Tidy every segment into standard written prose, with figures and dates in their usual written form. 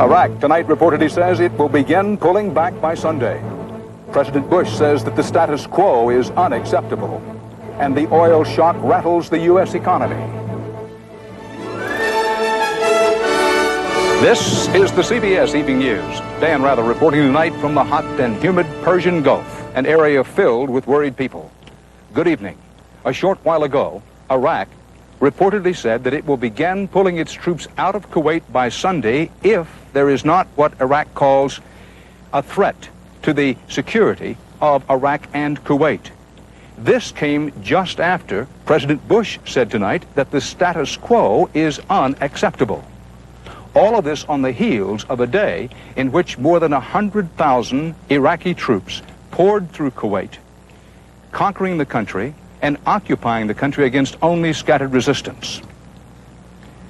Iraq tonight reportedly says it will begin pulling back by Sunday. President Bush says that the status quo is unacceptable, and the oil shock rattles the U.S. economy. This is the CBS Evening News. Dan Rather reporting tonight from the hot and humid Persian Gulf, an area filled with worried people. Good evening. A short while ago, Iraq reportedly said that it will begin pulling its troops out of Kuwait by Sunday if there is not what Iraq calls a threat to the security of Iraq and Kuwait. This came just after President Bush said tonight that the status quo is unacceptable. All of this on the heels of a day in which more than 100,000 Iraqi troops poured through Kuwait, conquering the country and occupying the country against only scattered resistance.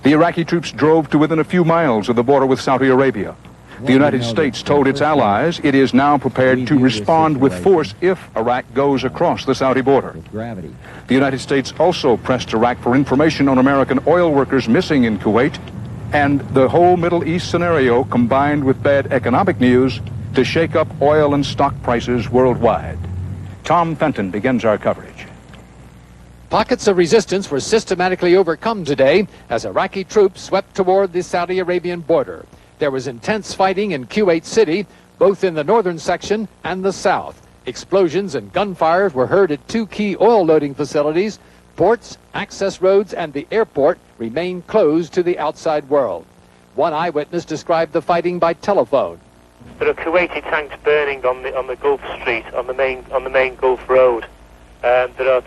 The Iraqi troops drove to within a few miles of the border with Saudi Arabia. The United States told its allies it is now prepared to respond with force if Iraq goes across the Saudi border. The United States also pressed Iraq for information on American oil workers missing in Kuwait, and the whole Middle East scenario combined with bad economic news to shake up oil and stock prices worldwide. Tom Fenton begins our coverage. Pockets of resistance were systematically overcome today as Iraqi troops swept toward the Saudi Arabian border. There was intense fighting in Kuwait City, both in the northern section and the south. Explosions and gunfires were heard at two key oil loading facilities. Ports, access roads, and the airport remain closed to the outside world. One eyewitness described the fighting by telephone. There are Kuwaiti tanks burning on the Gulf Street, on the main Gulf Road. There are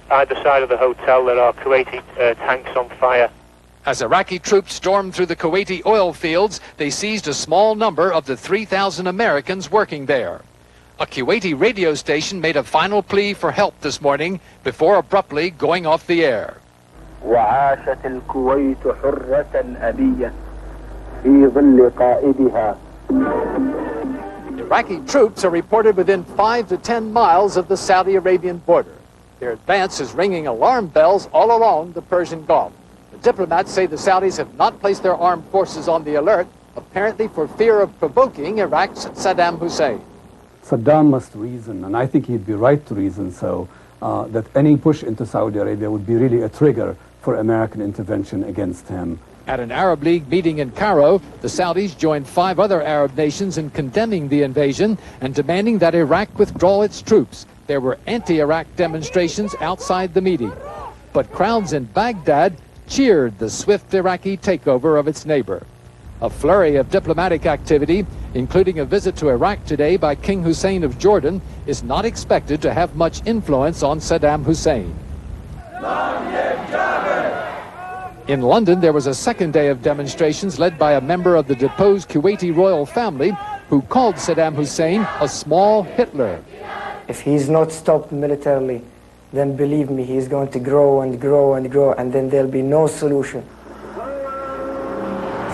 either side of the hotel there are Kuwaiti tanks on fire. As Iraqi troops stormed through the Kuwaiti oil fields, they seized a small number of the 3,000 Americans working there. A Kuwaiti radio station made a final plea for help this morning before abruptly going off the air. وعاشت الكويت حرة أبية في ظل قائدها. Iraqi troops are reported within 5 to 10 miles of the Saudi Arabian border. Their advance is ringing alarm bells all along the Persian Gulf. The diplomats say the Saudis have not placed their armed forces on the alert, apparently for fear of provoking Iraq's Saddam Hussein. Saddam must reason, and I think he'd be right to reason so, that any push into Saudi Arabia would be really a trigger for American intervention against him. At an Arab League meeting in Cairo, the Saudis joined 5 other Arab nations in condemning the invasion and demanding that Iraq withdraw its troops. There were anti-Iraq demonstrations outside the meeting. But crowds in Baghdad cheered the swift Iraqi takeover of its neighbor. A flurry of diplomatic activity, including a visit to Iraq today by King Hussein of Jordan, is not expected to have much influence on Saddam Hussein. In London, there was a second day of demonstrations led by a member of the deposed Kuwaiti royal family who called Saddam Hussein a small Hitler. If he's not stopped militarily, then believe me, he's going to grow and grow and grow, and then there'll be no solution